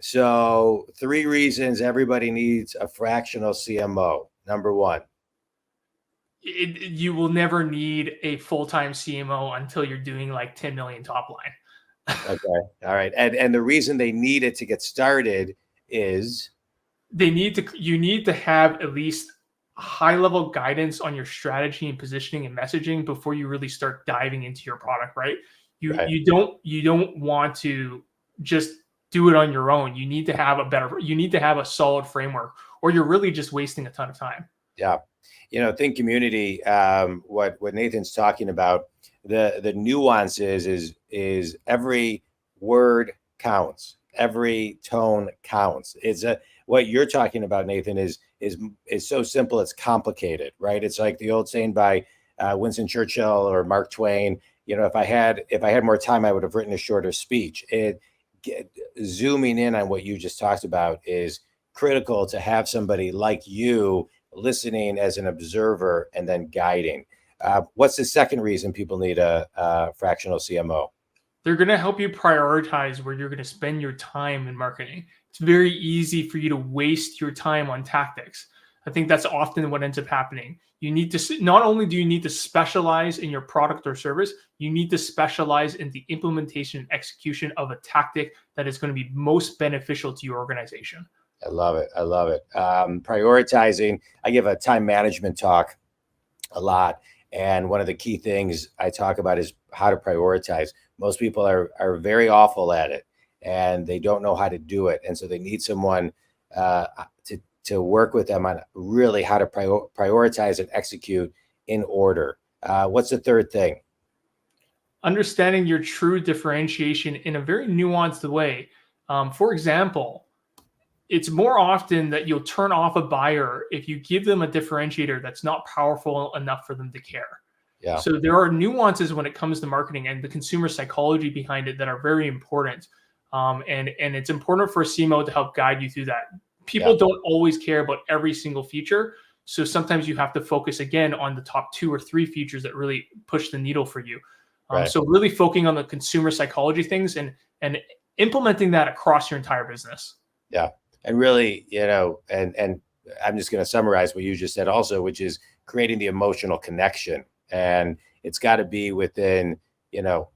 So 3 reasons everybody needs a fractional CMO. Number 1. You will never need a full-time CMO until you're doing like 10 million top line. Okay. All right. And the reason they need it to get started is you need to have at least high level guidance on your strategy and positioning and messaging before you really start diving into your product, right? You don't want to just do it on your own. You need to have a solid framework, or you're really just wasting a ton of time. Yeah. Think community, what Nathan's talking about, the nuances is every word counts, every tone counts. What you're talking about, Nathan, is so simple, it's complicated, right? It's like the old saying by Winston Churchill or Mark Twain. If I had more time, I would have written a shorter speech. Zooming in on what you just talked about is critical to have somebody like you listening as an observer and then guiding. What's the second reason people need a fractional CMO? They're going to help you prioritize where you're going to spend your time in marketing. It's very easy for you to waste your time on tactics. I think that's often what ends up happening. Not only do you need to specialize in your product or service, you need to specialize in the implementation and execution of a tactic that is going to be most beneficial to your organization. I love it. Prioritizing. I give a time management talk a lot. And one of the key things I talk about is how to prioritize. Most people are very awful at it, and they don't know how to do it. And so they need someone to work with them on really how to prioritize and execute in order. What's the third thing? Understanding your true differentiation in a very nuanced way. For example, it's more often that you'll turn off a buyer if you give them a differentiator that's not powerful enough for them to care. Yeah. So there are nuances when it comes to marketing and the consumer psychology behind it that are very important. And it's important for a CMO to help guide you through that. People don't always care about every single feature. So sometimes you have to focus again on the top 2 or 3 features that really push the needle for you. So really focusing on the consumer psychology things and implementing that across your entire business. Yeah. And really, and I'm just going to summarize what you just said also, which is creating the emotional connection. And it's got to be within,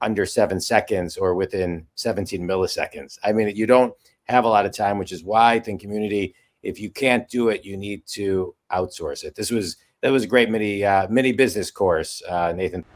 under 7 seconds or within 17 milliseconds. I mean, you don't have a lot of time, which is why I think community, if you can't do it, you need to outsource it. That was a great mini business course, Nathan.